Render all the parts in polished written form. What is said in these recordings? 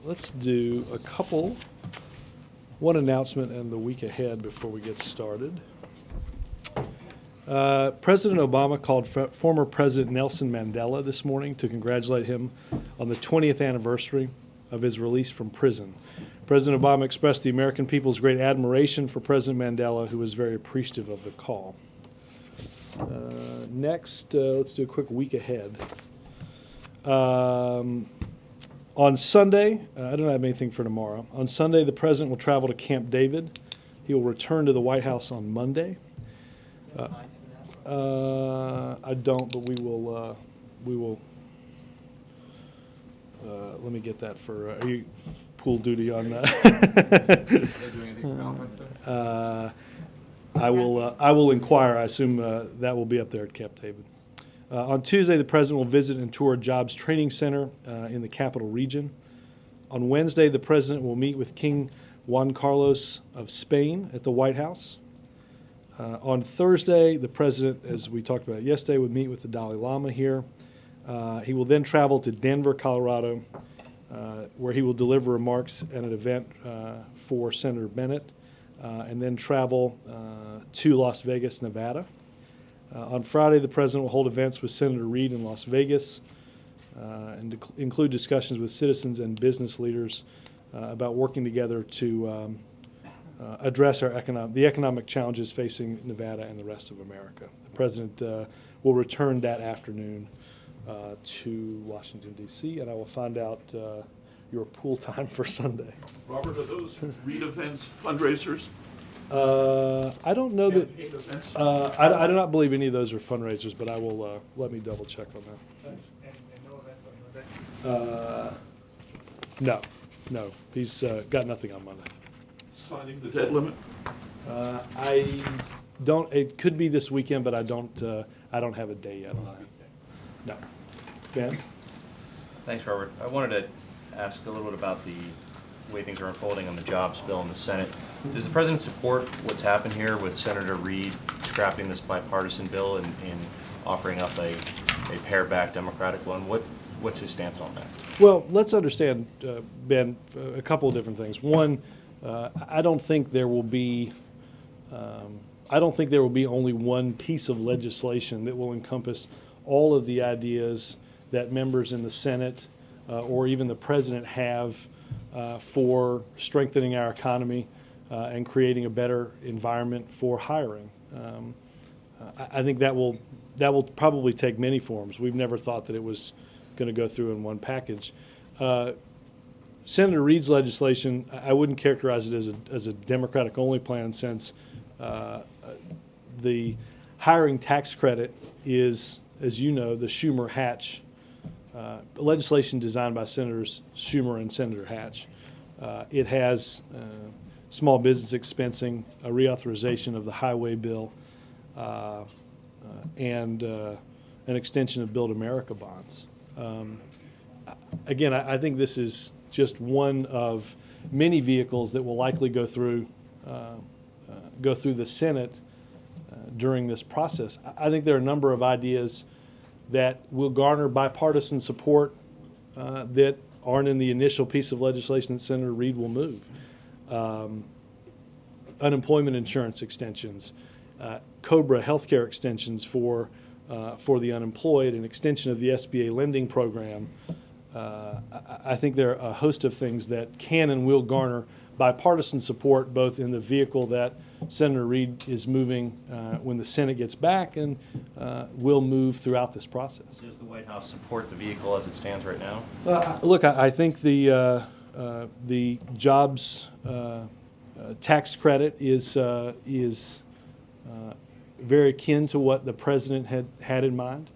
let's do one announcement and the week ahead before we get started. President Obama called former President Nelson Mandela this morning to congratulate him on the 20th anniversary of his release from prison. President Obama expressed the American people's great admiration for President Mandela, who was very appreciative of the call. Next, let's do a quick week ahead. On Sunday, I don't have anything for tomorrow. On Sunday, the President will travel to Camp David. He will return to the White House on Monday. I don't, but we will. Let me get that for are you pool duty on that. I will inquire. I assume that will be up there at Camp David. On Tuesday, the President will visit and tour a jobs training center in the capital region. On Wednesday, the President will meet with King Juan Carlos of Spain at the White House. On Thursday, the President, as we talked about yesterday, would meet with the Dalai Lama here. He will then travel to Denver, Colorado, where he will deliver remarks at an event for Senator Bennett, and then travel to Las Vegas, Nevada. On Friday, the President will hold events with Senator Reid in Las Vegas and include discussions with citizens and business leaders about working together to address the economic challenges facing Nevada and the rest of America. The President will return that afternoon to Washington, D.C., and I will find out your pool time for Sunday. Robert, are those Reid events fundraisers? I don't know that. I do not believe any of those are fundraisers, but I will let me double check on that. And no events on Monday? No. He's got nothing on Monday. Signing the debt limit? I don't. It could be this weekend, but I don't have a day yet on that. No. Ben? Thanks, Robert. I wanted to ask a little bit about the way things are unfolding on the jobs bill in the Senate. Does the President support what's happened here with Senator Reid scrapping this bipartisan bill and offering up a pared-back Democratic one? What's his stance on that? Well, let's understand, Ben, a couple of different things. One, I don't think there will be only one piece of legislation that will encompass all of the ideas that members in the Senate or even the President have for strengthening our economy and creating a better environment for hiring. I think that will probably take many forms. We've never thought that it was going to go through in one package. Senator Reid's legislation, I wouldn't characterize it as a Democratic-only plan, since the hiring tax credit is, as you know, the Schumer-Hatch legislation designed by Senators Schumer and Senator Hatch. It has small business expensing, a reauthorization of the highway bill, and an extension of Build America bonds. Again, I think this is just one of many vehicles that will likely go through the Senate during this process. I think there are a number of ideas that will garner bipartisan support that aren't in the initial piece of legislation that Senator Reid will move. Unemployment insurance extensions, COBRA healthcare extensions for the unemployed, an extension of the SBA lending program. I think there are a host of things that can and will garner bipartisan support, both in the vehicle that Senator Reid is moving when the Senate gets back, and will move throughout this process. Does the White House support the vehicle as it stands right now? Look, I think the jobs tax credit is very akin to what the President had in mind,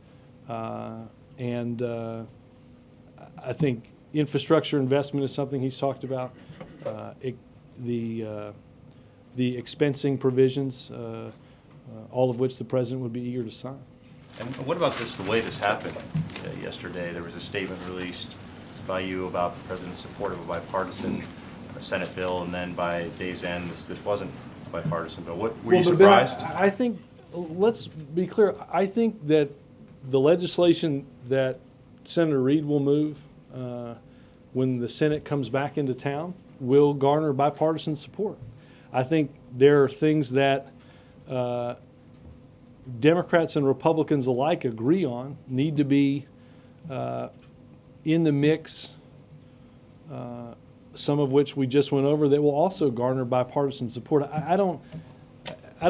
and I think infrastructure investment is something he's talked about. The expensing provisions, all of which the President would be eager to sign. And what about the way this happened yesterday? There was a statement released by you about the President's support of a bipartisan Senate bill, and then by day's end, this wasn't a bipartisan bill. Were you surprised? I think, let's be clear, I think that the legislation that Senator Reid will move when the Senate comes back into town, will garner bipartisan support. I think there are things that Democrats and Republicans alike agree on, need to be in the mix, some of which we just went over, that will also garner bipartisan support. I don't think I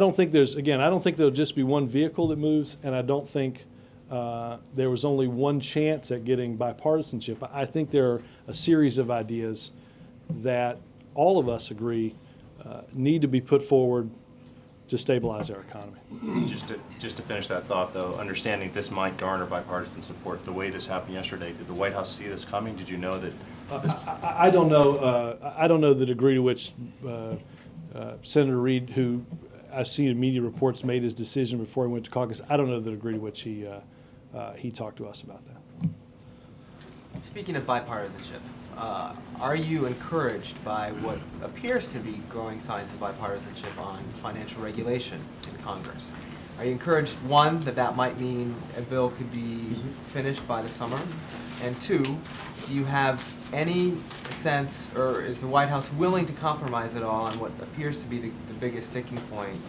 don't think there'll just be one vehicle that moves, and I don't think there was only one chance at getting bipartisanship. I think there are a series of ideas that all of us agree need to be put forward to stabilize our economy. Just to finish that thought, though, understanding this might garner bipartisan support, the way this happened yesterday, did the White House see this coming? Did you know that? I don't know. I don't know the degree to which Senator Reid, who I've seen in media reports, made his decision before he went to caucus. I don't know the degree to which he talked to us about that. Speaking of bipartisanship, are you encouraged by what appears to be growing signs of bipartisanship on financial regulation in Congress? Are you encouraged, one, that might mean a bill could be finished by the summer? And two, do you have any sense, or is the White House willing to compromise at all on what appears to be the biggest sticking point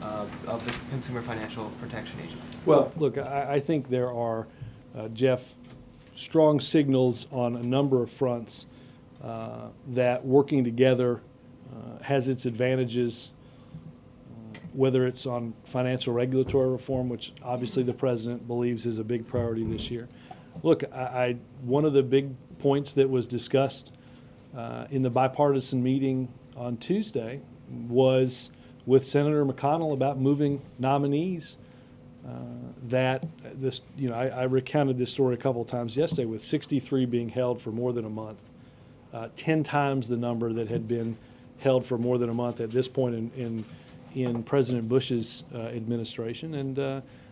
of the Consumer Financial Protection Agency? Well, look, I think there are, Jeff, strong signals on a number of fronts that working together has its advantages, whether it's on financial regulatory reform, which obviously the president believes is a big priority this year. Look, one of the big points that was discussed in the bipartisan meeting on Tuesday was with Senator McConnell about moving nominees. I recounted this story a couple of times yesterday, with 63 being held for more than a month, 10 times the number that had been held for more than a month at this point in President Bush's administration. And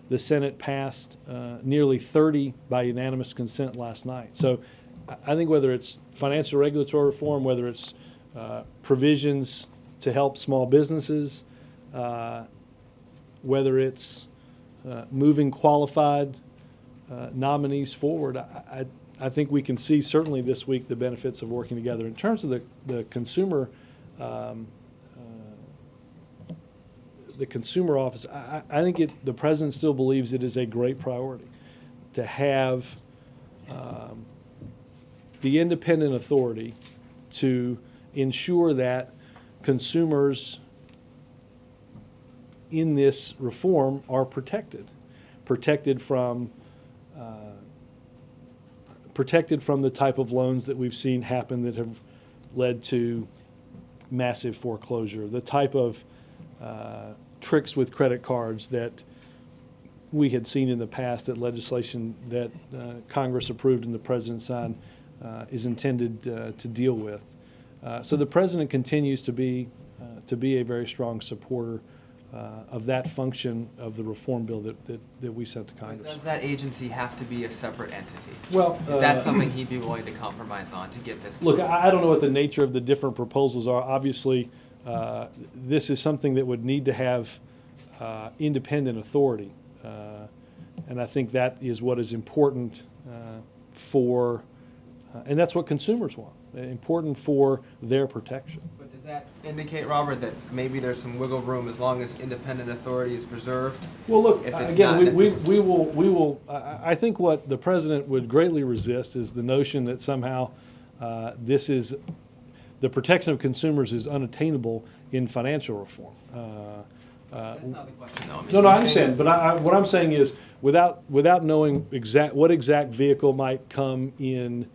the Senate passed nearly 30 by unanimous consent last night. So I think whether it's financial regulatory reform, whether it's provisions to help small businesses, whether it's moving qualified nominees forward, I think we can see certainly this week the benefits of working together. In terms of the consumer office, I think the president still believes it is a great priority to have the independent authority to ensure that consumers in this reform are protected from the type of loans that we've seen happen that have led to massive foreclosure, the type of tricks with credit cards that we had seen in the past, that legislation that Congress approved and the president signed is intended to deal with. So the president continues to be a very strong supporter of that function of the reform bill that we sent to Congress. Does that agency have to be a separate entity? Well, is that something he'd be willing to compromise on to get this? Look, I don't know what the nature of the different proposals are. Obviously, this is something that would need to have independent authority, and I think that is what is important and that's what consumers want, important for their protection. But does that indicate, Robert, that maybe there's some wiggle room as long as independent authority is preserved? Well, look, again, we will. I think what the president would greatly resist is the notion that somehow the protection of consumers is unattainable in financial reform. That's not the question, though. No, I understand. But what I'm saying is, without knowing what exact vehicle might come in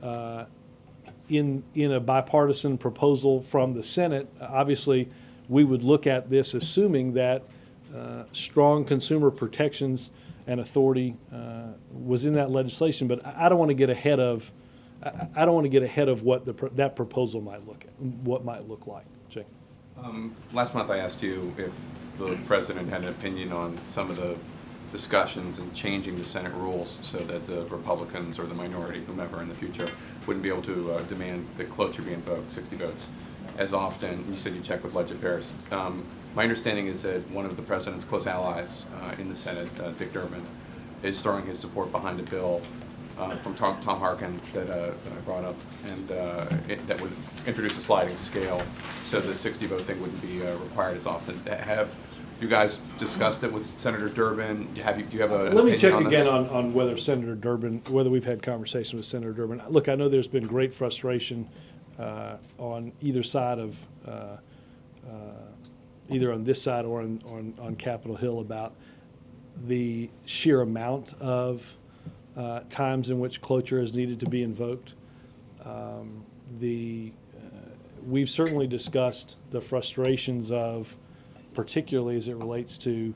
a bipartisan proposal from the Senate, obviously we would look at this assuming that strong consumer protections and authority was in that legislation. But I don't want to get ahead of what that proposal might look like. Jay. Last month I asked you if the president had an opinion on some of the discussions and changing the Senate rules so that the Republicans or the minority, whomever in the future, wouldn't be able to demand that cloture be invoked, 60 votes, as often. You said you checked with Budget Affairs. My understanding is that one of the president's close allies in the Senate, Dick Durbin, is throwing his support behind a bill from Tom Harkin that I brought up, and that would introduce a sliding scale, so the 60 vote thing wouldn't be required as often. Have you guys discussed it with Senator Durbin? Do you have a Let me opinion check on this? again on whether Senator Durbin, whether we've had conversation with Senator Durbin. Look, I know there's been great frustration on either side of, either on this side or on Capitol Hill about the sheer amount of times in which cloture is needed to be invoked. We've certainly discussed the frustrations of, particularly as it relates to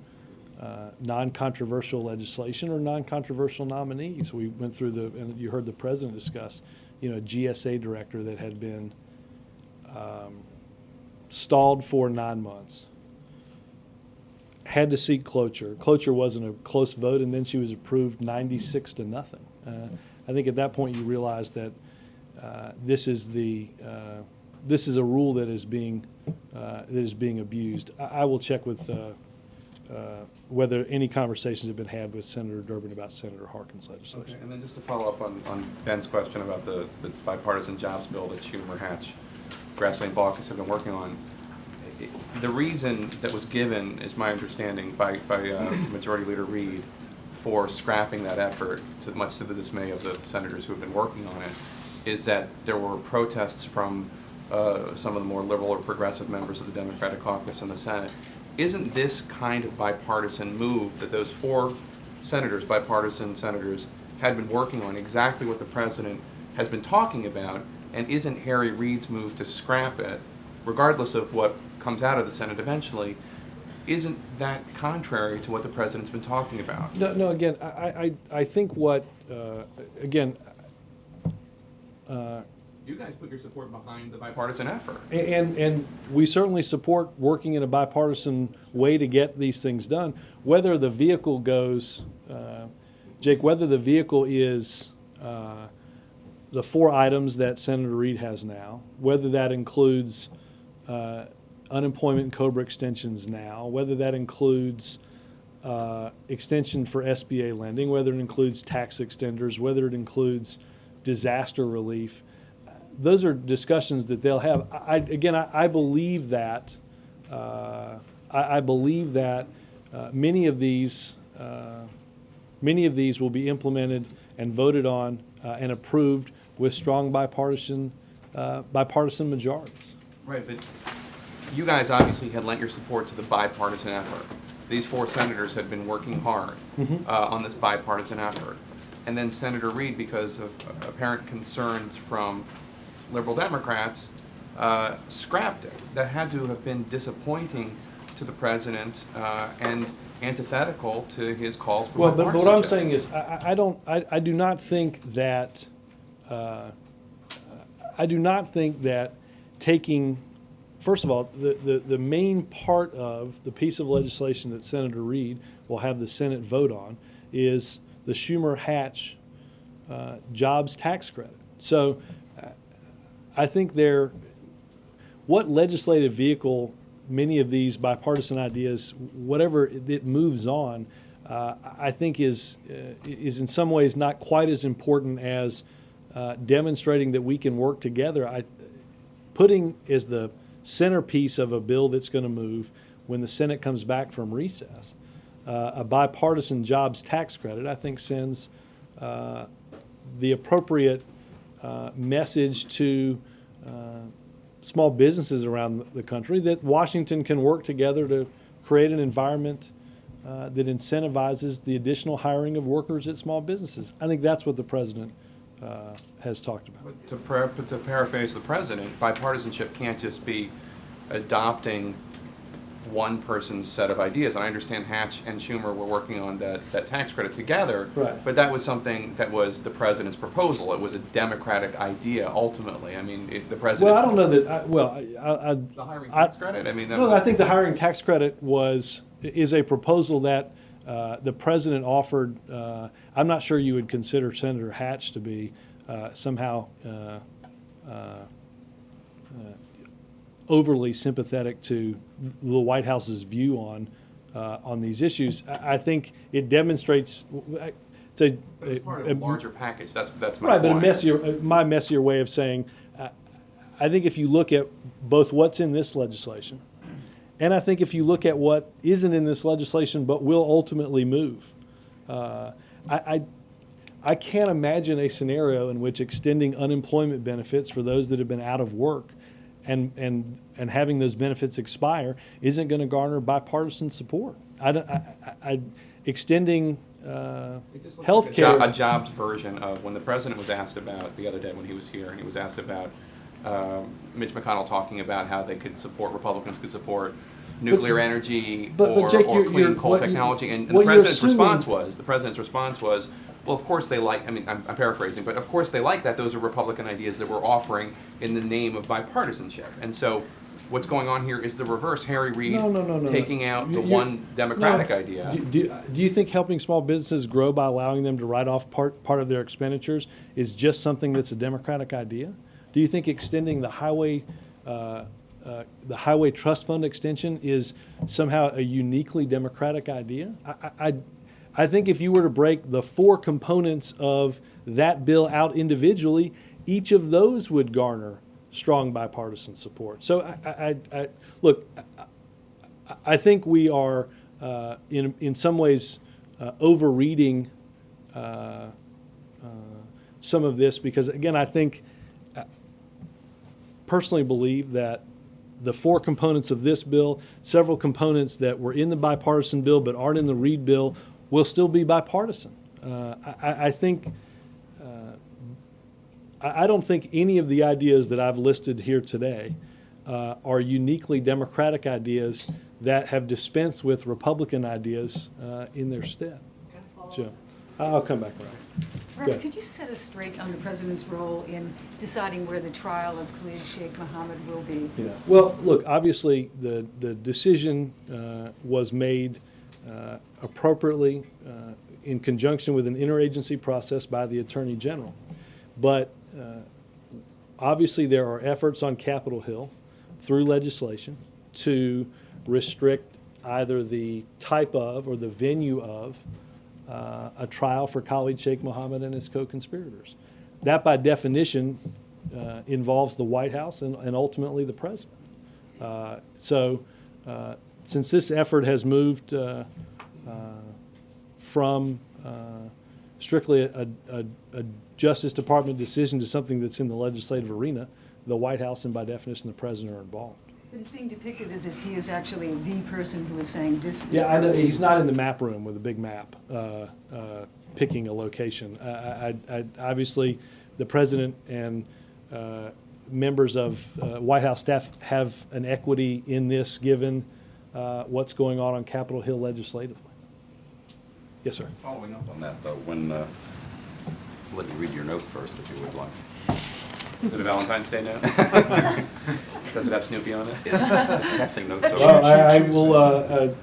non-controversial legislation or non-controversial nominees. We went through and you heard the president discuss, a GSA director that had been stalled for 9 months, had to seek cloture. Cloture wasn't a close vote, and then she was approved 96-0. I think at that point you realize that this is a rule that is being abused. I will check with whether any conversations have been had with Senator Durbin about Senator Harkin's legislation. Okay, and then just to follow up on Ben's question about the bipartisan jobs bill that Schumer, Hatch, Grassley, and Baucus have been working on. The reason that was given, is my understanding, by Majority Leader Reid for scrapping that effort, much to the dismay of the senators who have been working on it, is that there were protests from some of the more liberal or progressive members of the Democratic caucus in the Senate. Isn't this kind of bipartisan move that those 4 senators, bipartisan senators, had been working on exactly what the president has been talking about, and isn't Harry Reid's move to scrap it, regardless of what comes out of the Senate eventually, isn't that contrary to what the president's been talking about? No. Again, I think what again. You guys put your support behind the bipartisan effort. And we certainly support working in a bipartisan way to get these things done. Whether the vehicle goes, Jake, whether the vehicle is the 4 items that Senator Reid has now, whether that includes unemployment and COBRA extensions now, whether that includes extension for SBA lending, whether it includes tax extenders, whether it includes disaster relief, those are discussions that they'll have. I believe that many of these will be implemented and voted on and approved with strong bipartisan majorities. Right, but you guys obviously had lent your support to the bipartisan effort. These 4 senators had been working hard on this bipartisan effort. And then Senator Reid, because of apparent concerns from liberal Democrats, scrapped it. That had to have been disappointing to the president and antithetical to his calls for Well, but bipartisanship. what I'm saying is, I do not think that taking, first of all, the main part of the piece of legislation that Senator Reid will have the Senate vote on is the Schumer-Hatch jobs tax credit. So I think what legislative vehicle many of these bipartisan ideas, whatever it moves on, I think is in some ways not quite as important as demonstrating that we can work together. Putting as the centerpiece of a bill that's going to move when the Senate comes back from recess, a bipartisan jobs tax credit, I think sends the appropriate message to small businesses around the country that Washington can work together to create an environment that incentivizes the additional hiring of workers at small businesses. I think that's what the president has talked about. But to paraphrase the president, bipartisanship can't just be adopting one person's set of ideas. And I understand Hatch and Schumer were working on that tax credit together, Right. But that was something that was the president's proposal. It was a Democratic idea, ultimately. I mean, the president... Well, I don't know that, The hiring tax credit? I mean... I think the hiring tax credit is a proposal that the president offered. I'm not sure you would consider Senator Hatch to be somehow overly sympathetic to the White House's view on these issues. I think it demonstrates. it's It's part of a larger package. That's my right, point. but my messier way of saying, I think if you look at both what's in this legislation, and I think if you look at what isn't in this legislation but will ultimately move, I can't imagine a scenario in which extending unemployment benefits for those that have been out of work and having those benefits expire isn't going to garner bipartisan support. Extending health care. A jobs version of when the president was asked about the other day when he was here, and he was asked about Mitch McConnell talking about how they could support, Republicans could support nuclear energy or Jake, clean coal technology. And the president's response was, well, of course they like, I mean, I'm paraphrasing, but of course they like that. Those are Republican ideas that we're offering in the name of bipartisanship. And so what's going on here is the reverse. Harry Reid taking out the one Democratic idea. Do you think helping small businesses grow by allowing them to write off part of their expenditures is just something that's a Democratic idea? Do you think extending the highway trust fund extension is somehow a uniquely Democratic idea? I think if you were to break the four components of that bill out individually, each of those would garner strong bipartisan support. So I think we are in some ways overreading some of this because, again, I think personally believe that the four components of this bill, several components that were in the bipartisan bill but aren't in the Reid bill, will still be bipartisan. I think I don't think any of the ideas that I've listed here today are uniquely Democratic ideas that have dispensed with Republican ideas in their stead. So, I'll come back around. Robert, could you set us straight on the president's role in deciding where the trial of Khalid Sheikh Mohammed will be? Yeah. Well, look, obviously the decision was made appropriately in conjunction with an interagency process by the Attorney General. But obviously there are efforts on Capitol Hill through legislation to restrict either the type of or the venue of a trial for Khalid Sheikh Mohammed and his co-conspirators. That by definition involves the White House and ultimately the president. Since this effort has moved from strictly a Justice Department decision to something that's in the legislative arena, the White House and by definition the president are involved. But it's being depicted as if he is actually the person who is saying this is... Yeah, I know. He's not in the map room with a big map picking a location. Obviously, the president and members of White House staff have an equity in this given what's going on Capitol Hill legislatively. Yes, sir. Following up on that, though, when let me read your note first, if you would like. Is it a Valentine's Day note? Does it have Snoopy on it? It's passing notes over. Well,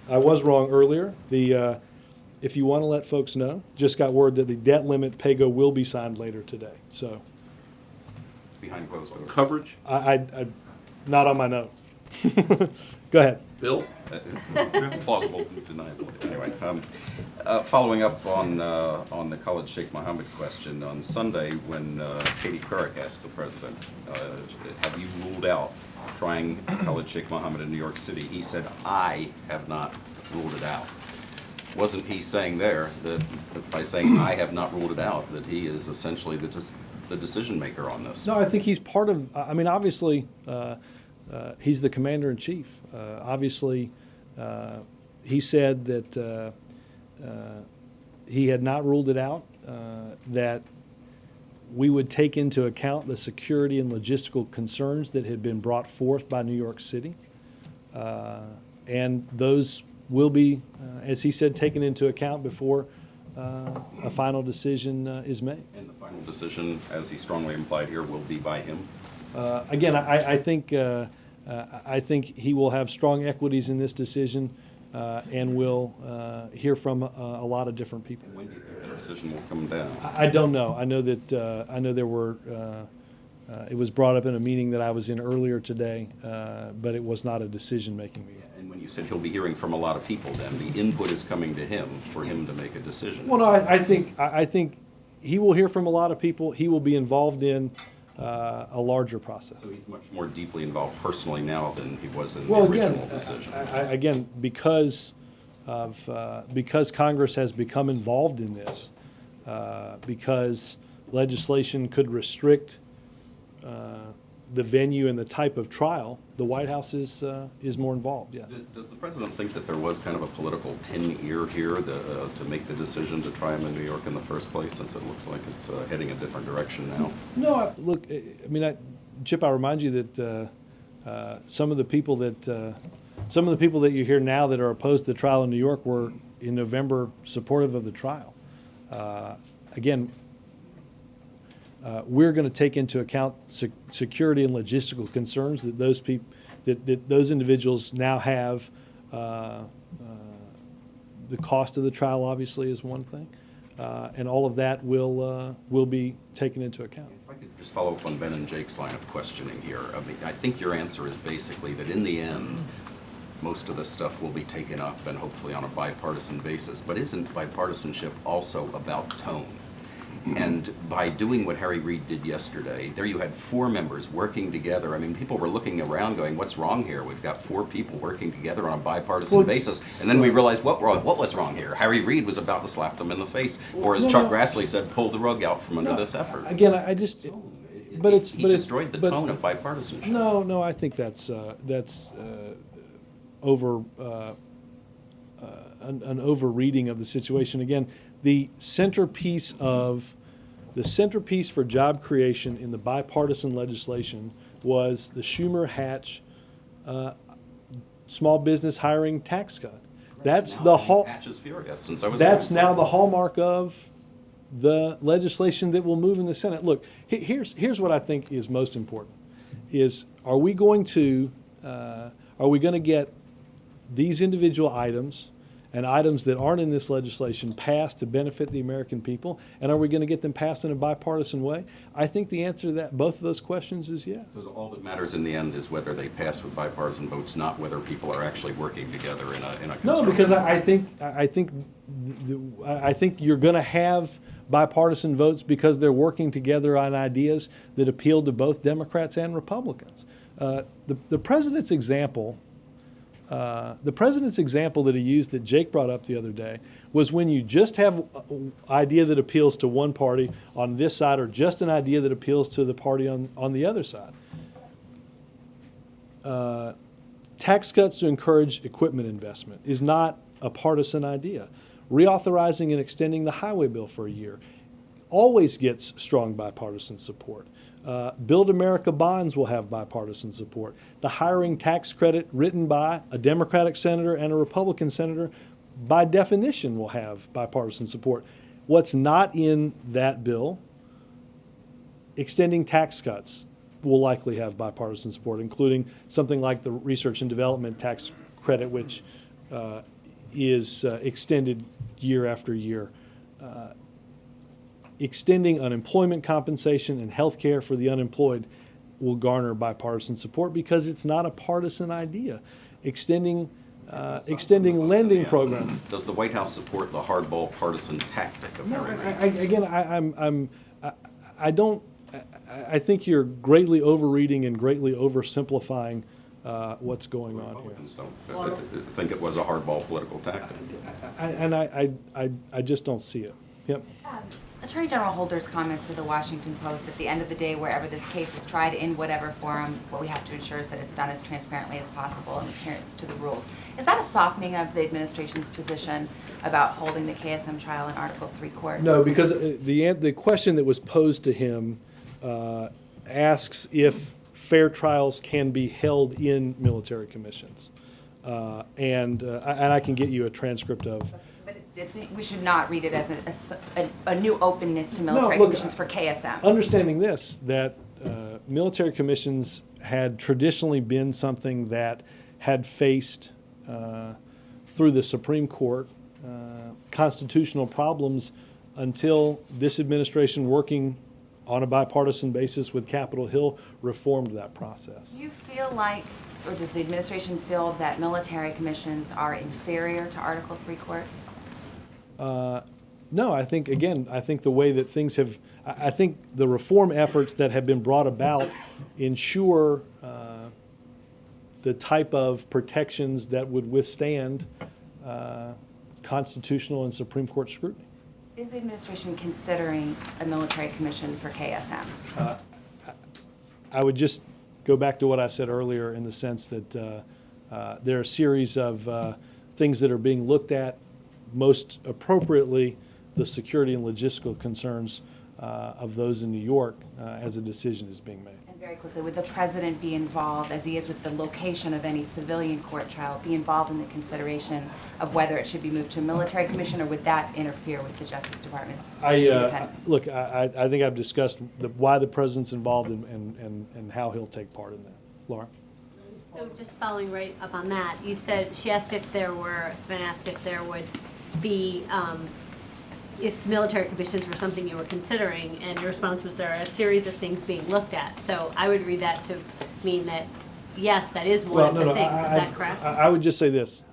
I was wrong earlier. If you want to let folks know, just got word that the debt limit PAYGO will be signed later today. So Behind closed doors. Coverage? I not on my note. Go ahead. Bill? Plausible deniability. Anyway, following up on the Khalid Sheikh Mohammed question, on Sunday when Katie Couric asked the president, have you ruled out trying Khalid Sheikh Mohammed in New York City? He said, I have not ruled it out. Wasn't he saying there that by saying I have not ruled it out, that he is essentially the decision maker on this? No, I think he's part of, I mean, obviously, he's the commander-in-chief. Obviously, he said that he had not ruled it out, that we would take into account the security and logistical concerns that had been brought forth by New York City. And those will be, as he said, taken into account before a final decision is made. And the final decision, as he strongly implied here, will be by him? Again, I think he will have strong equities in this decision and will hear from a lot of different people. When do you think that decision will come down? I don't know. I know that there were. It was brought up in a meeting that I was in earlier today, but it was not a decision-making meeting. And when You said he'll be hearing from a lot of people then. The input is coming to him for him to make a decision. Well, no, I think he will hear from a lot of people. He will be involved in a larger process. So he's much more deeply involved personally now than he was in the Well, original again, decision. again, because Congress has become involved in this, because legislation could restrict the venue and the type of trial, the White House is more involved. Yes. Does the president think that there was kind of a political tin ear here to make the decision to try him in New York in the first place, since it looks like it's heading a different direction now? No, look, I mean, Chip, I remind you that some of the people that you hear now that are opposed to the trial in New York were in November supportive of the trial. Again, we're going to take into account security and logistical concerns that those people, that those individuals now have. The cost of the trial, obviously, is one thing, and all of that will be taken into account. If I could just follow up on Ben and Jake's line of questioning here. I mean, I think your answer is basically that in the end, most of this stuff will be taken up and hopefully on a bipartisan basis. But isn't bipartisanship also about tone? And by doing what Harry Reid did yesterday, there you had 4 members working together. I mean, people were looking around going, what's wrong here? We've got 4 people working together on a bipartisan basis. And then we realized what was wrong here. Harry Reid was about to slap them in the face. Or as Chuck Grassley said, pull the rug out from under this effort. Again, I just, He destroyed the tone of bipartisanship. No, I think that's over an overreading of the situation. Again, the centerpiece for job creation in the bipartisan legislation was the Schumer-Hatch small business hiring tax cut. That's the Hatch is furious since I was. That's now the hallmark of the legislation that will move in the Senate. Look, here's what I think is most important: is are we going to get these individual items and items that aren't in this legislation passed to benefit the American people, and are we going to get them passed in a bipartisan way? I think the answer to both of those questions is yes. So all that matters in the end is whether they pass with bipartisan votes, not whether people are actually working together in a No, because I think you're going to have bipartisan votes because they're working together on ideas that appeal to both Democrats and Republicans. The president's example. The president's example that he used that Jake brought up the other day was when you just have an idea that appeals to one party on this side or just an idea that appeals to the party on the other side. Tax cuts to encourage equipment investment is not a partisan idea. Reauthorizing and extending the highway bill for a year always gets strong bipartisan support. Build America bonds will have bipartisan support. The hiring tax credit written by a Democratic senator and a Republican senator, by definition, will have bipartisan support. What's not in that bill, extending tax cuts, will likely have bipartisan support, including something like the research and development tax credit, which is extended year after year. Extending unemployment compensation and health care for the unemployed will garner bipartisan support because it's not a partisan idea. Extending lending programs. Does the White House support the hardball partisan tactic of Harry Reid? I think you're greatly overreading and greatly oversimplifying what's going on here. Republicans don't think it was a hardball political tactic. I just don't see it. Yep. Attorney General Holder's comments to the Washington Post: at the end of the day, wherever this case is tried, in whatever forum, what we have to ensure is that it's done as transparently as possible and adherence to the rules. Is that a softening of the administration's position about holding the KSM trial in Article 3 courts? No, because the question that was posed to him asks if fair trials can be held in military commissions, and I can get you a transcript of. But we should not read it as a new openness to military commissions for KSM. Understanding this, that military commissions had traditionally been something that had faced, through the Supreme Court, constitutional problems until this administration, working on a bipartisan basis with Capitol Hill, reformed that process. Do you feel like, or does the administration feel that military commissions are inferior to Article III courts? No, I think, again, I think the way that things have, I think the reform efforts that have been brought about ensure the type of protections that would withstand constitutional and Supreme Court scrutiny. Is the administration considering a military commission for KSM? I would just go back to what I said earlier in the sense that there are a series of things that are being looked at, most appropriately the security and logistical concerns of those in New York as a decision is being made. And very quickly, would the president be involved, as he is with the location of any civilian court trial, be involved in the consideration of whether it should be moved to a military commission, or would that interfere with the Justice Department's independence? Look, I think I've discussed why the president's involved and how he'll take part in that. Laura? So just following right up on that, you said, she asked if there were, it's been asked if there would be, if military commissions were something you were considering, and your response was there are a series of things being looked at. So I would read that to mean that, yes, that is one of the things. Is that correct? I would just say this,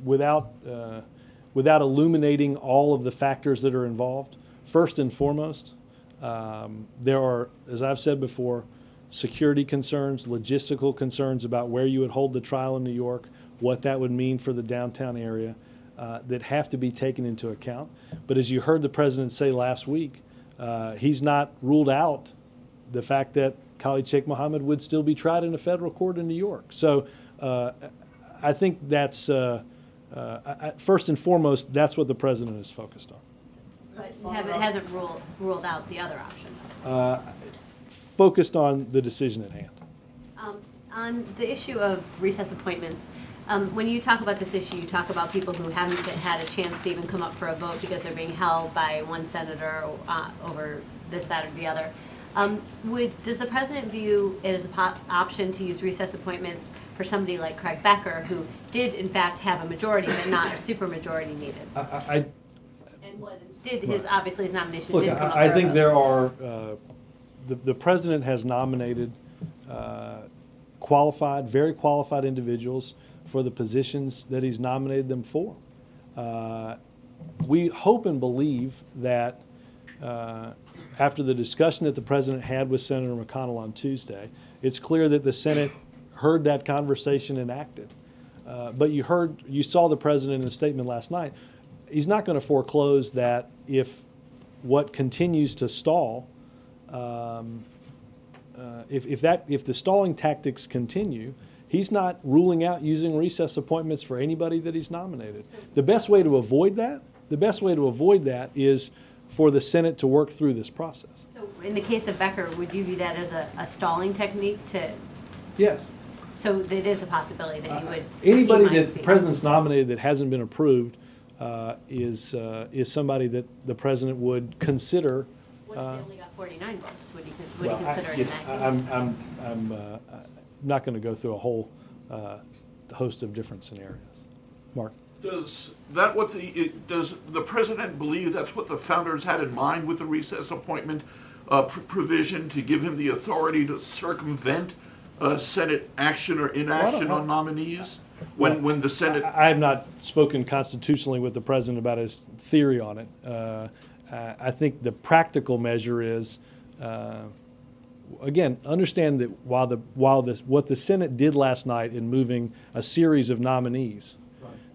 without illuminating all of the factors that are involved, first and foremost, there are, as I've said before, security concerns, logistical concerns about where you would hold the trial in New York, what that would mean for the downtown area, that have to be taken into account. But as you heard the president say last week, he's not ruled out the fact that Khalid Sheikh Mohammed would still be tried in a federal court in New York. So I think that's, first and foremost, that's what the president is focused on. But it hasn't ruled out the other option. Focused on the decision at hand. On the issue of recess appointments, when you talk about this issue, you talk about people who haven't had a chance to even come up for a vote because they're being held by one senator over this, that, or the other. Does the president view it as an option to use recess appointments for somebody like Craig Becker, who did in fact have a majority but not a supermajority needed? Obviously his nomination look, did come up. I think there are, the president has nominated very qualified individuals for the positions that he's nominated them for. We hope and believe that after the discussion that the president had with Senator McConnell on Tuesday, it's clear that the Senate heard that conversation and acted. But you saw the president in a statement last night. He's not going to foreclose that if what continues to stall, if the stalling tactics continue, he's not ruling out using recess appointments for anybody that he's nominated. The best way to avoid that is for the Senate to work through this process. So in the case of Becker, would you view that as a stalling technique to? Yes. So it is a possibility that you would. Anybody that the president's nominated that hasn't been approved is somebody that the president would consider. What if they only got 49 votes? Would he consider it in that case? I'm not going to go through a whole host of different scenarios. Mark? Does the president believe that's what the founders had in mind with the recess appointment provision, to give him the authority to circumvent Senate action or inaction on nominees? When the Senate... I have not spoken constitutionally with the president about his theory on it. I think the practical measure is, again, understand that what the Senate did last night in moving a series of nominees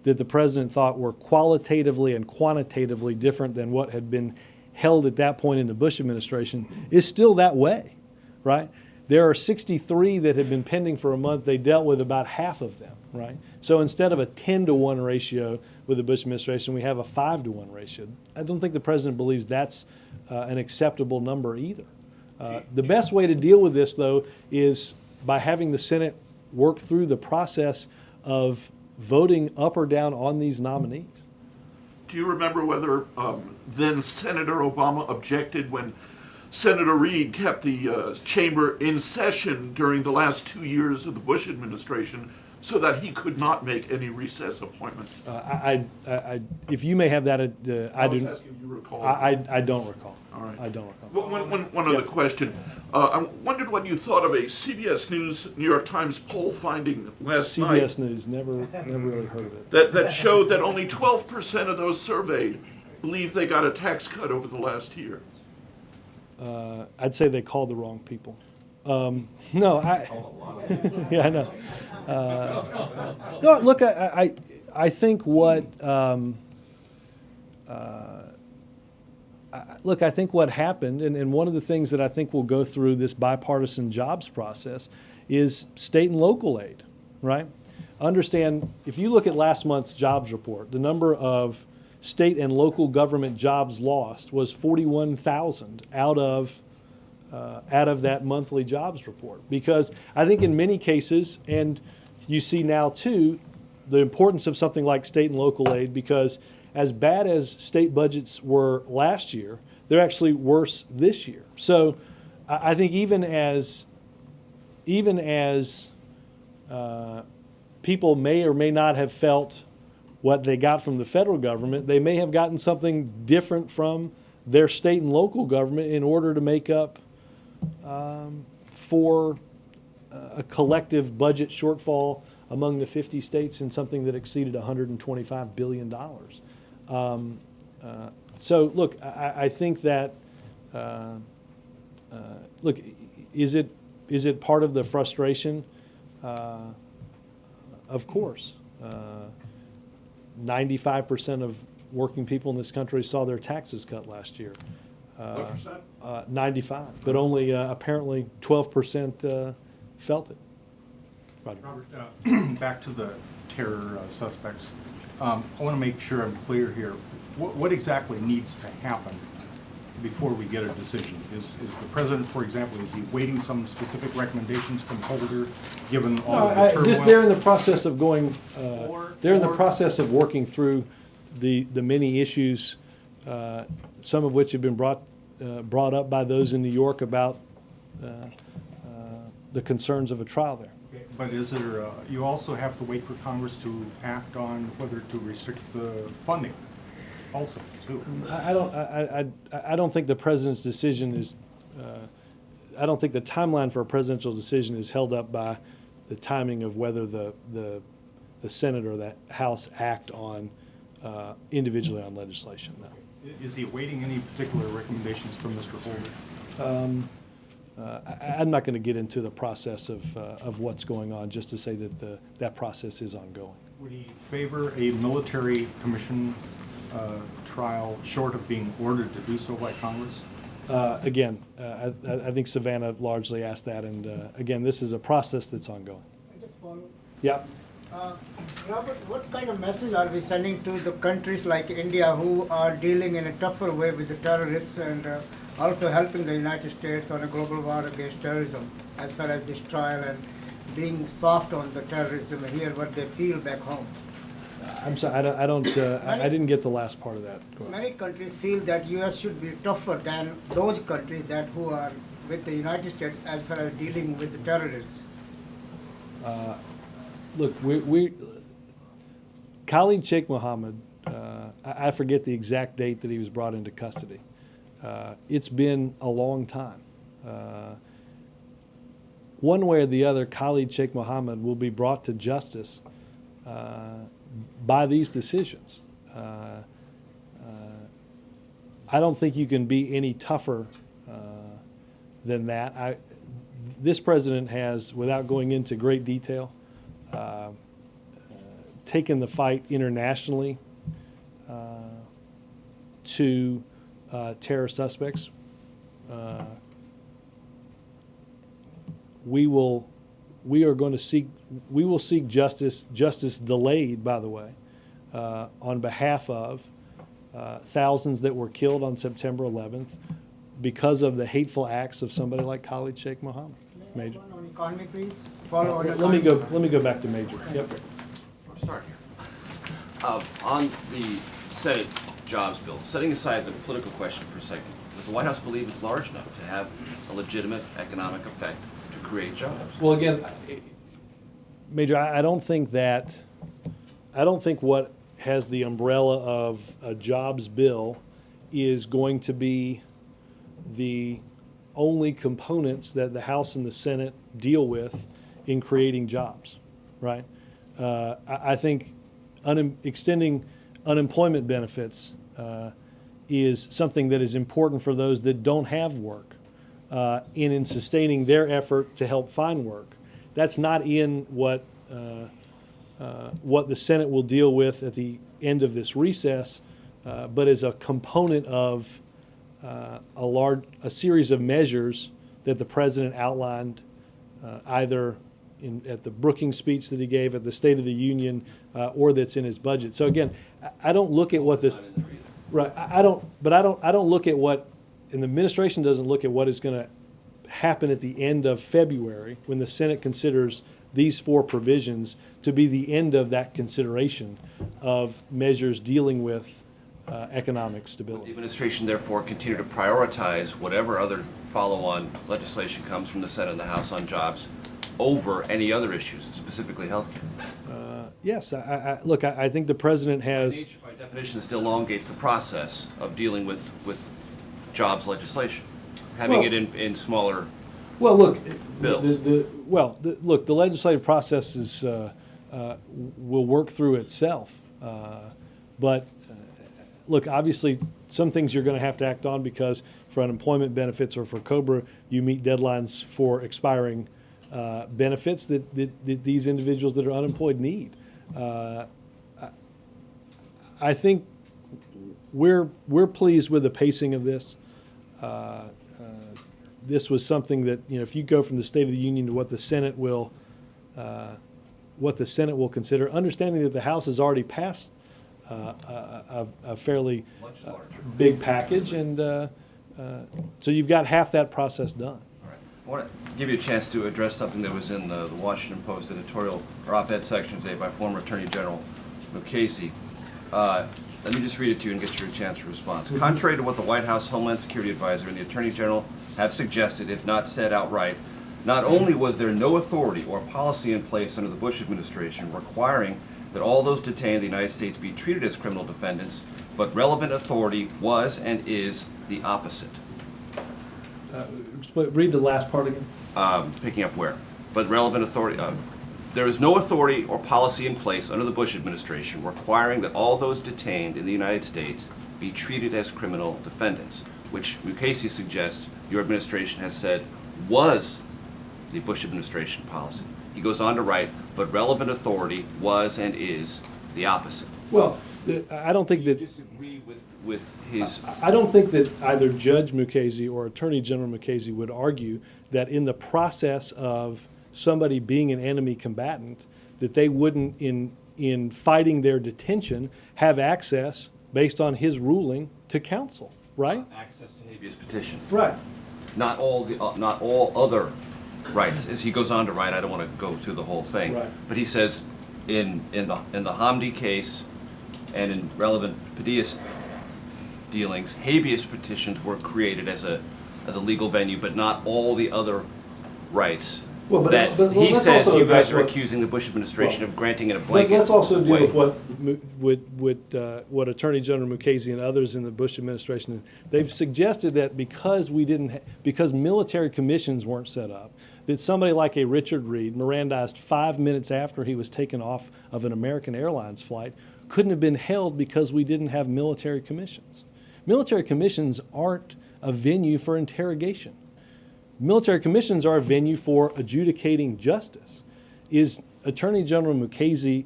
that the president thought were qualitatively and quantitatively different than what had been held at that point in the Bush administration is still that way, right? There are 63 that have been pending for a month. They dealt with about half of them, right? So instead of a 10-to-1 ratio with the Bush administration, we have a 5-to-1 ratio. I don't think the president believes that's an acceptable number either. The best way to deal with this, though, is by having the Senate work through the process of voting up or down on these nominees. Do you remember whether then Senator Obama objected when Senator Reid kept the chamber in session during the last 2 years of the Bush administration so that he could not make any recess appointments? If you may have that, I was do. asking if you recall. I don't recall. All right. I don't recall. One other question. I wondered what you thought of a CBS News, New York Times poll finding last night. CBS News, never really heard of it. That showed that only 12% of those surveyed believe they got a tax cut over the last year. I'd say they called the wrong people. No, yeah, I know. No, look, I think what look, I think what happened, and one of the things that I think will go through this bipartisan jobs process is state and local aid, right? Understand, if you look at last month's jobs report, the number of state and local government jobs lost was 41,000 out of that monthly jobs report. Because I think in many cases, and you see now too, the importance of something like state and local aid, because as bad as state budgets were last year, they're actually worse this year. So I think even as people may or may not have felt what they got from the federal government, they may have gotten something different from their state and local government in order to make up for a collective budget shortfall among the 50 states in something that exceeded $125 billion. So look, I think that, look, is it part of the frustration? Of course. 95% of working people in this country saw their taxes cut last year. What percent? 95, but only apparently 12% felt it. Roger. Robert, back to the terror suspects. I want to make sure I'm clear here. What exactly needs to happen before we get a decision? Is the president, for example, is he waiting some specific recommendations from Holder, given all of the turmoil? Just they're in the process of going. They're in the or- process of working through the many issues, some of which have been brought up by those in New York about the concerns of a trial there. Okay, but is there, you also have to wait for Congress to act on whether to restrict the funding also, too. I don't think the president's decision is. I don't think the timeline for a presidential decision is held up by the timing of whether the Senate or the House act on individually on legislation. No. Is he awaiting any particular recommendations from Mr. Holder? I'm not going to get into the process of what's going on, just to say that that process is ongoing. Would he favor a military commission trial short of being ordered to do so by Congress? Again, I think Savannah largely asked that, and again, this is a process that's ongoing. I just follow. Yeah. Robert, what kind of message are we sending to the countries like India who are dealing in a tougher way with the terrorists and also helping the United States on a global war against terrorism, as far as this trial and being soft on the terrorism here, what they feel back home? I'm sorry, I didn't get the last part of that. Go ahead. Many countries feel that U.S. should be tougher than those countries that who are with the United States as far as dealing with the terrorists. Look, Khalid Sheikh Mohammed, I forget the exact date that he was brought into custody. It's been a long time. One way or the other, Khalid Sheikh Mohammed will be brought to justice by these decisions. I don't think you can be any tougher than that. This president has, without going into great detail, taken the fight internationally to terror suspects. We will seek justice delayed, by the way, on behalf of thousands that were killed on September 11th because of the hateful acts of somebody like Khalid Sheikh Mohammed. Major. One on economy, please. Follow on Let me go back to Major. Yep. I'll start here. On the Senate jobs bill, setting aside the political question for a second, does the White House believe it's large enough to have a legitimate economic effect to create jobs? Well, again, Major, I don't think what has the umbrella of a jobs bill is going to be the only components that the House and the Senate deal with in creating jobs, right? I think extending unemployment benefits is something that is important for those that don't have work, in sustaining their effort to help find work. That's not in what the Senate will deal with at the end of this recess, but as a component of a series of measures that the president outlined either at the Brookings speech that he gave at the State of the Union, or that's in his budget. So again, I don't look at what this, right? I don't look at what, and the administration doesn't look at what is going to happen at the end of February when the Senate considers these 4 provisions to be the end of that consideration of measures dealing with economic The stability. administration therefore continue to prioritize whatever other follow-on legislation comes from the Senate and the House on jobs over any other issues, specifically health care. Yes, I think the president has. By definition, still elongates the process of dealing with jobs legislation, having Well- it in smaller Well, look, bills. Look, the legislative process will work through itself. But look, obviously, some things you're going to have to act on because for unemployment benefits or for COBRA, you meet deadlines for expiring benefits that these individuals that are unemployed need. I think we're pleased with the pacing of this. This was something that, if you go from the State of the Union to what the Senate will consider, understanding that the House has already passed a fairly big package, and so you've got half that process done. I want to give you a chance to address something that was in the Washington Post editorial or op-ed section today by former Attorney General Mukasey. Let me just read it to you and get your chance to respond. Contrary to what the White House Homeland Security Advisor and the Attorney General have suggested, if not said outright, not only was there no authority or policy in place under the Bush administration requiring that all those detained in the United States be treated as criminal defendants, but relevant authority was and is the opposite. Read the last part again. Picking up where? But relevant authority, there is no authority or policy in place under the Bush administration requiring that all those detained in the United States be treated as criminal defendants, which Mukasey suggests your administration has said was the Bush administration policy. He goes on to write, but relevant authority was and is the opposite. Well, I don't think that. Disagree with his. I don't think that either Judge Mukasey or Attorney General Mukasey would argue that in the process of somebody being an enemy combatant, that they wouldn't, in fighting their detention, have access, based on his ruling, to counsel, right? Access to habeas petition. Right. Not all other rights. As he goes on to write, I don't want to go through the whole thing. Right. But he says in the Hamdi case and in relevant Padilla dealings, habeas petitions were created as a legal venue, but not all the other rights. Well, but He let's says also you guys address are what- accusing the Bush administration Well, of granting it a But blanket. let's also deal way. with what Attorney General Mukasey and others in the Bush administration, they've suggested that because military commissions weren't set up, that somebody like a Richard Reed, Mirandized 5 minutes after he was taken off of an American Airlines flight, couldn't have been held because we didn't have military commissions. Military commissions aren't a venue for interrogation. Military commissions are a venue for adjudicating justice. Is Attorney General Mukasey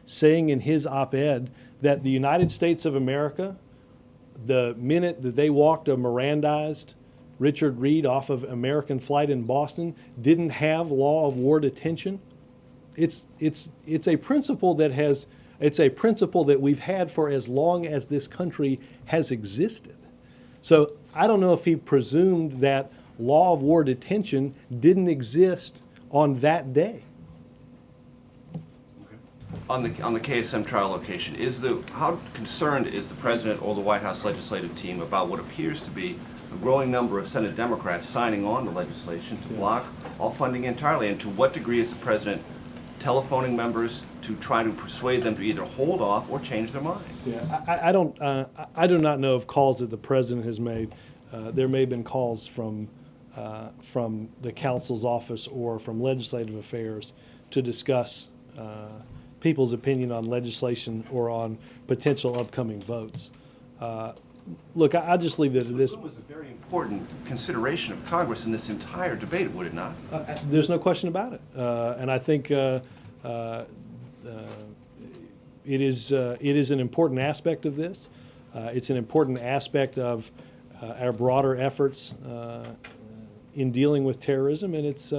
saying in his op-ed that the United States of America, the minute that they walked a Mirandized Richard Reed off of American flight in Boston, didn't have law of war detention? It's a principle that we've had for as long as this country has existed. So I don't know if he presumed that law of war detention didn't exist on that day. On the KSM trial location, how concerned is the President or the White House legislative team about what appears to be a growing number of Senate Democrats signing on the legislation to block all funding entirely? And to what degree is the President telephoning members to try to persuade them to either hold off or change their mind? Yeah, I do not know of calls that the president has made. There may have been calls from the council's office or from legislative affairs to discuss people's opinion on legislation or on potential upcoming votes. Look, I just leave it at this. It was a very important consideration of Congress in this entire debate, would it not? There's no question about it, and I think it is an important aspect of this. It's an important aspect of our broader efforts in dealing with terrorism, and it's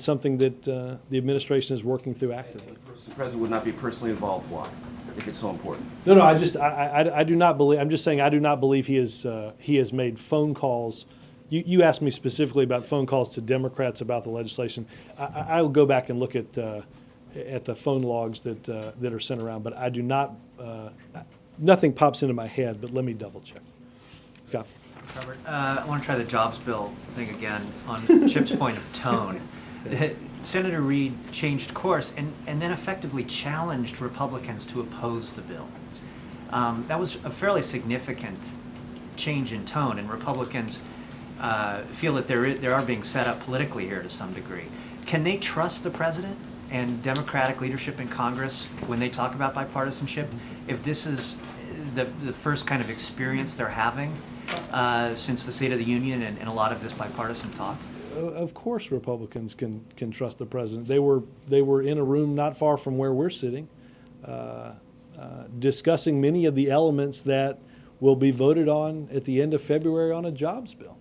something that the administration is working through actively. The president would not be personally involved. Why? If it's so important. No, I do not believe. I'm just saying I do not believe he has made phone calls. You asked me specifically about phone calls to Democrats about the legislation. I will go back and look at the phone logs that are sent around, but I do not. Nothing pops into my head, but let me double check. Got it. Robert, I want to try the jobs bill thing again on Chip's point of tone. Senator Reid changed course and then effectively challenged Republicans to oppose the bill. That was a fairly significant change in tone, and Republicans feel that they are being set up politically here to some degree. Can they trust the president and Democratic leadership in Congress when they talk about bipartisanship, if this is the first kind of experience they're having since the State of the Union and a lot of this bipartisan talk? Of course, Republicans can trust the president. They were in a room not far from where we're sitting, discussing many of the elements that will be voted on at the end of February on a jobs bill.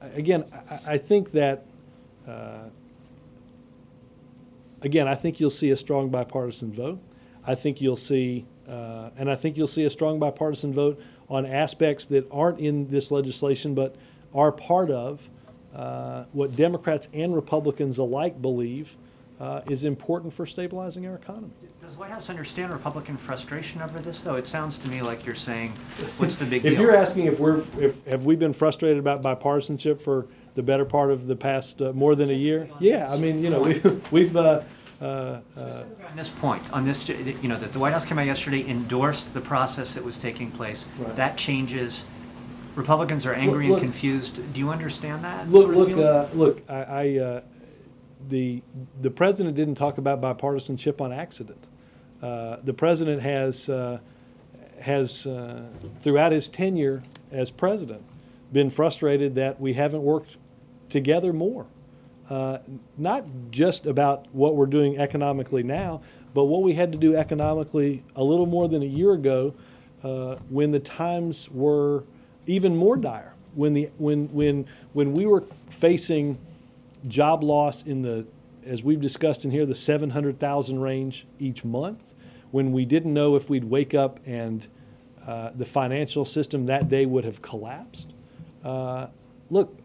Again, I think that. Again, I think you'll see a strong bipartisan vote. I think you'll see, and I think you'll see a strong bipartisan vote on aspects that aren't in this legislation, but are part of what Democrats and Republicans alike believe is important for stabilizing our economy. Does the White House understand Republican frustration over this, though? It sounds to me like you're saying, what's the big deal? If you're asking have we been frustrated about bipartisanship for the better part of the past more than a year? Yeah, I mean, we've on this point, that the White House came out yesterday, endorsed the process that was taking place. Right. That changes. Republicans are angry and confused. Do you understand that? The president didn't talk about bipartisanship on accident. The president has throughout his tenure as president been frustrated that we haven't worked together more. Not just about what we're doing economically now, but what we had to do economically a little more than a year ago when the times were even more dire. When we were facing job loss in the, as we've discussed in here, the 700,000 range each month, when we didn't know if we'd wake up and the financial system that day would have collapsed. Look,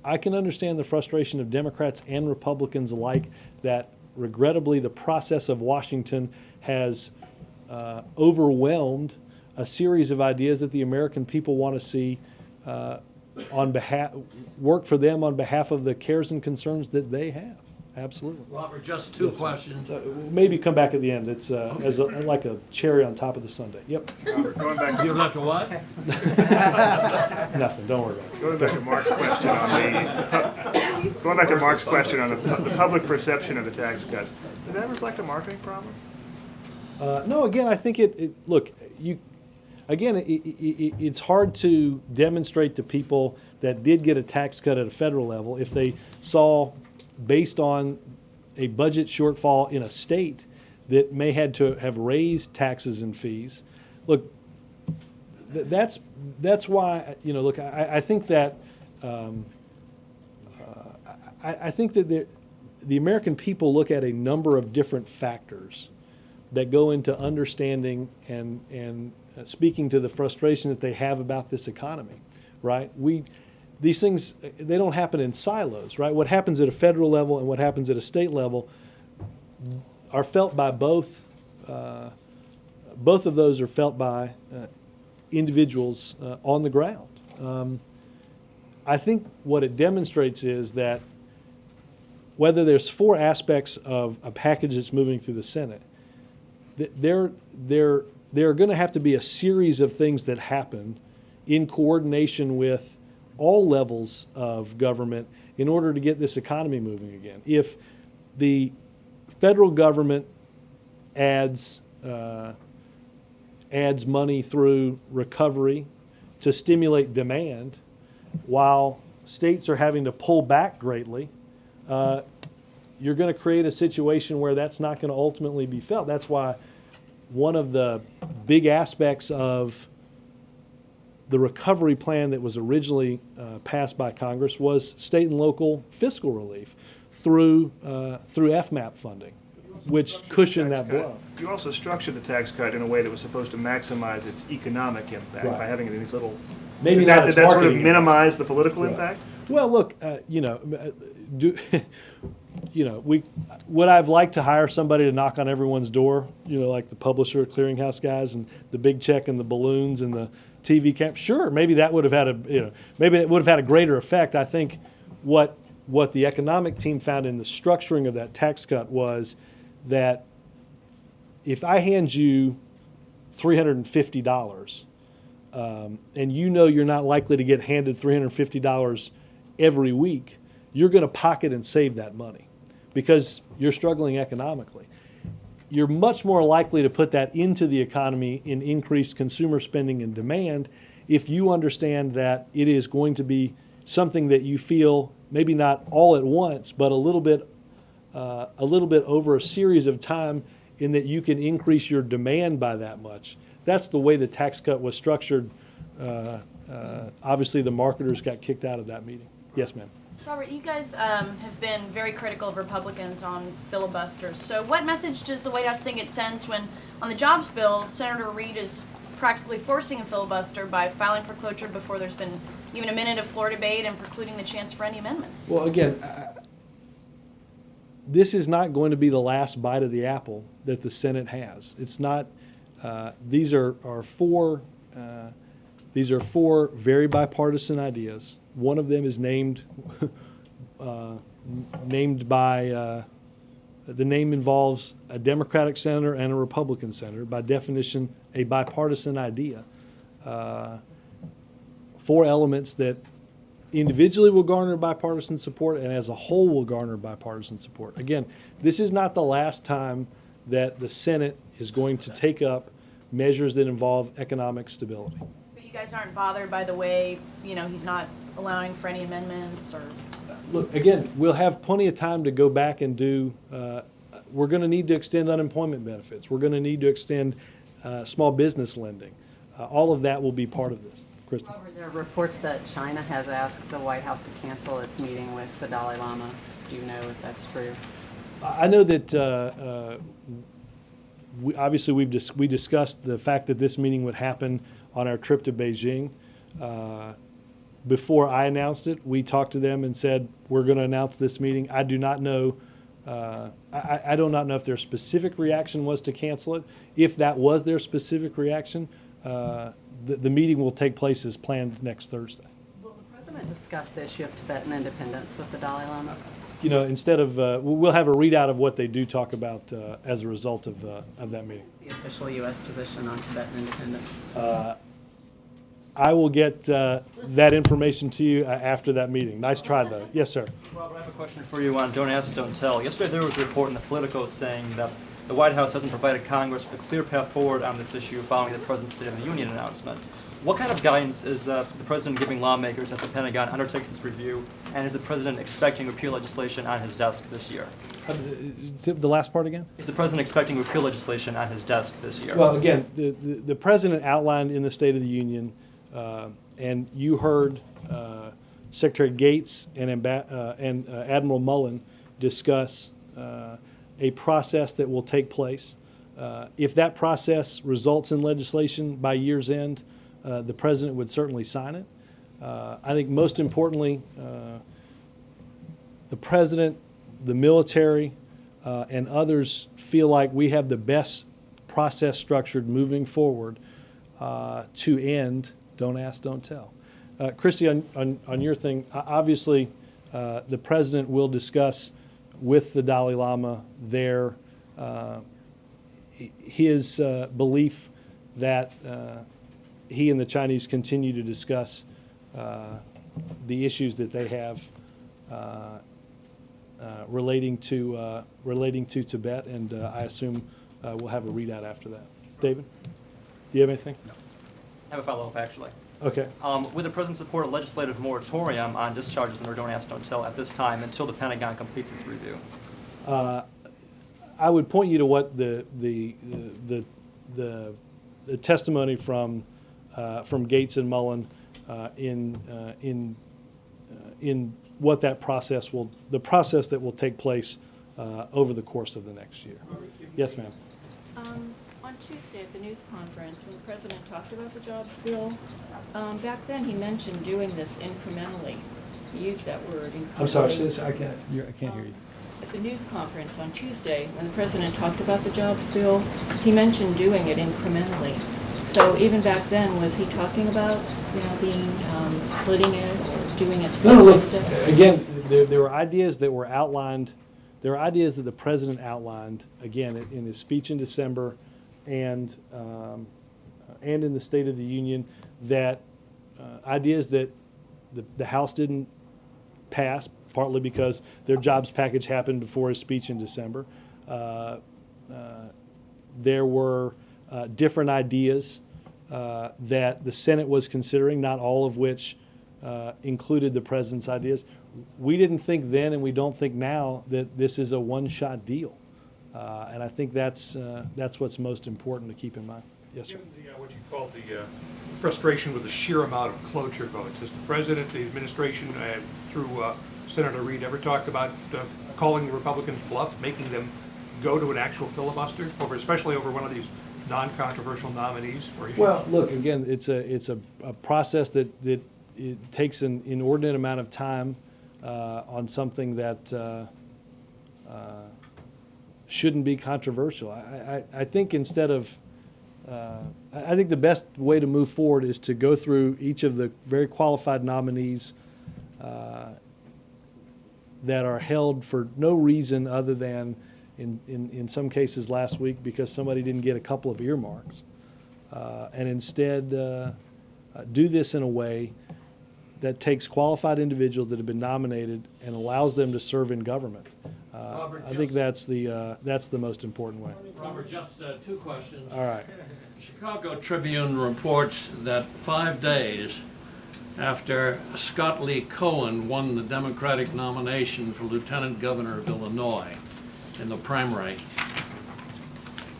I can understand the frustration of Democrats and Republicans alike that regrettably the process of Washington has overwhelmed a series of ideas that the American people want to see work for them on behalf of the cares and concerns that they have. Absolutely. Robert, just two questions. Maybe come back at the end. It's like a cherry on top of the sundae. Yep. Robert, going back. You're not to what? Nothing. Don't worry about it. Going back to Mark's question on the public perception of the tax cuts. Does that reflect a marketing problem? No. Again, I think it's hard to demonstrate to people that did get a tax cut at a federal level if they saw, based on a budget shortfall in a state that may had to have raised taxes and fees. Look, that's why, look, I think that I think that the American people look at a number of different factors that go into understanding and speaking to the frustration that they have about this economy, right? These things, they don't happen in silos, right? What happens at a federal level and what happens at a state level are felt by both. Both of those are felt by individuals on the ground. I think what it demonstrates is that whether there's four aspects of a package that's moving through the Senate, there are going to have to be a series of things that happen in coordination with all levels of government in order to get this economy moving again. If the federal government adds money through recovery to stimulate demand, while states are having to pull back greatly, you're going to create a situation where that's not going to ultimately be felt. That's why one of the big aspects of the recovery plan that was originally passed by Congress was state and local fiscal relief through FMAP funding, which cushioned that blow. You also structured the tax cut in a way that was supposed to maximize its economic impact by having it in these little. Maybe did not that, its did that sort of marketing minimize the political impact? Well, look, would I've liked to hire somebody to knock on everyone's door, like the publisher, clearinghouse guys, and the big check and the balloons and the TV camp? Sure, maybe that would have had maybe it would have had a greater effect. I think what the economic team found in the structuring of that tax cut was that if I hand you $350, and you're not likely to get handed $350 every week, you're going to pocket and save that money because you're struggling economically. You're much more likely to put that into the economy in increased consumer spending and demand if you understand that it is going to be something that you feel maybe not all at once, but a little bit over a series of time, in that you can increase your demand by that much. That's the way the tax cut was structured. Obviously, the marketers got kicked out of that meeting. Yes, ma'am. Robert, you guys have been very critical of Republicans on filibusters. So what message does the White House think it sends when, on the jobs bill, Senator Reid is practically forcing a filibuster by filing for cloture before there's been even a minute of floor debate and precluding the chance for any amendments? Well, again, this is not going to be the last bite of the apple that the Senate has. It's not. These are four very bipartisan ideas. One of them is named by the name involves a Democratic senator and a Republican senator. By definition, a bipartisan idea. Four elements that individually will garner bipartisan support and as a whole will garner bipartisan support. Again, this is not the last time that the Senate is going to take up measures that involve economic stability. But you guys aren't bothered by the way, he's not allowing for any amendments or... Look, again, we'll have plenty of time to go back and do, we're going to need to extend unemployment benefits. We're going to need to extend small business lending. All of that will be part of this. Kristen. Robert, there are reports that China has asked the White House to cancel its meeting with the Dalai Lama. Do you know if that's true? I know that obviously we discussed the fact that this meeting would happen on our trip to Beijing. Before I announced it, we talked to them and said, we're going to announce this meeting. I do not know, I do not know if their specific reaction was to cancel it. If that was their specific reaction, the meeting will take place as planned next Thursday. Will the president discuss the issue of Tibetan independence with the Dalai Lama? Instead of, we'll have a readout of what they do talk about as a result of that meeting. The official U.S. position on Tibetan independence? I will get that information to you after that meeting. Nice try, though. Yes, sir. Robert, I have a question for you on Don't Ask, Don't Tell. Yesterday there was a report in the Politico saying that the White House hasn't provided Congress with a clear path forward on this issue following the President's State of the Union announcement. What kind of guidance is the President giving lawmakers as the Pentagon undertakes this review, and is the President expecting repeal legislation on his desk this year? The last part again? Is the President expecting repeal legislation on his desk this year? Well, again, the President outlined in the State of the Union, and you heard Secretary Gates and Admiral Mullen discuss a process that will take place. If that process results in legislation by year's end, the President would certainly sign it. I think most importantly, the President, the military, and others feel like we have the best process structured moving forward to end Don't Ask, Don't Tell. Christy, on your thing, obviously the President will discuss with the Dalai Lama there. His belief that he and the Chinese continue to discuss the issues that they have relating to Tibet, and I assume we'll have a readout after that. David, do you have anything? No. I have a follow-up, actually. Okay. Would the President support a legislative moratorium on discharges under Don't Ask, Don't Tell at this time until the Pentagon completes its review? I would point you to what the testimony from Gates and Mullen in what that process will, the process that will take place over the course of the next year. Yes, ma'am. On Tuesday at the news conference, when the President talked about the jobs bill, back then he mentioned doing this incrementally. He used that word, incrementally. I'm sorry, sis, I can't hear you. At the news conference on Tuesday, when the President talked about the jobs bill, he mentioned doing it incrementally. So even back then, was he talking about, being splitting it or doing it step by step? Again, there were ideas that were outlined. There are ideas that the President outlined, again, in his speech in December and in the State of the Union, that ideas that the House didn't pass, partly because their jobs package happened before his speech in December. There were different ideas that the Senate was considering, not all of which included the President's ideas. We didn't think then, and we don't think now, that this is a one-shot deal. And I think that's what's most important to keep in mind. Yes, sir. Given what you call the frustration with the sheer amount of cloture votes, has the President, the administration, through Senator Reid, ever talked about calling the Republicans bluff, making them go to an actual filibuster, especially over one of these non-controversial nominees? Well, look, again, it's a process that it takes an inordinate amount of time on something that shouldn't be controversial. I think instead of I think the best way to move forward is to go through each of the very qualified nominees that are held for no reason other than, in some cases last week, because somebody didn't get a couple of earmarks, and instead do this in a way that takes qualified individuals that have been nominated and allows them to serve in government. Robert, I think that's the most important way. Robert, just two questions. All right. Chicago Tribune reports that 5 days after Scott Lee Cohen won the Democratic nomination for Lieutenant Governor of Illinois in the primary,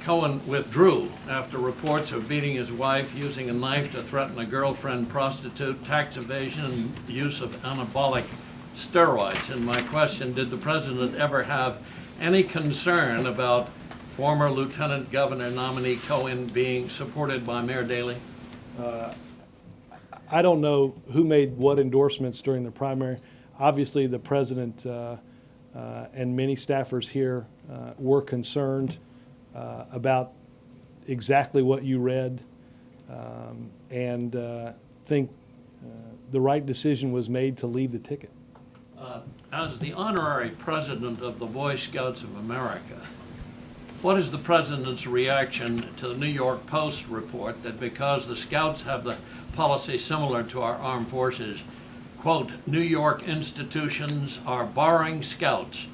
Cohen withdrew after reports of beating his wife, using a knife to threaten a girlfriend prostitute, tax evasion, and use of anabolic steroids. And my question, did the President ever have any concern about former Lieutenant Governor nominee Cohen being supported by Mayor Daley? I don't know who made what endorsements during the primary. Obviously, the President and many staffers here were concerned about exactly what you read, and think the right decision was made to leave the ticket. As the honorary president of the Boy Scouts of America, what is the President's reaction to the New York Post report that because the Scouts have the policy similar to our armed forces, quote, New York institutions are barring Scouts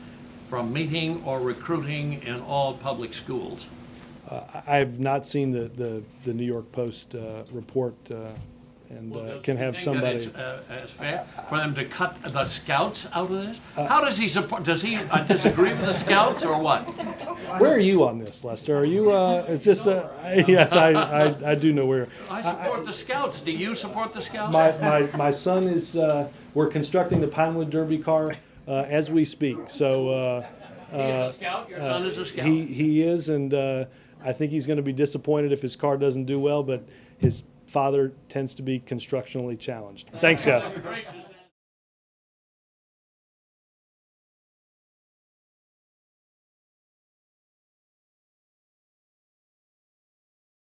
from meeting or recruiting in all public schools? I've not seen the New York Post report, and can have somebody. It's fair for them to cut the Scouts out of this? How does he support? Does he disagree with the Scouts or what? Where are you on this, Lester? Are you? It's just yes, I do know where. I support the Scouts. Do you support the Scouts? My son is. We're constructing the Pinewood Derby car as we speak. So. He's a Scout. Your son is a Scout. He is, and I think he's going to be disappointed if his car doesn't do well. But his father tends to be constructionally challenged. Thanks, guys.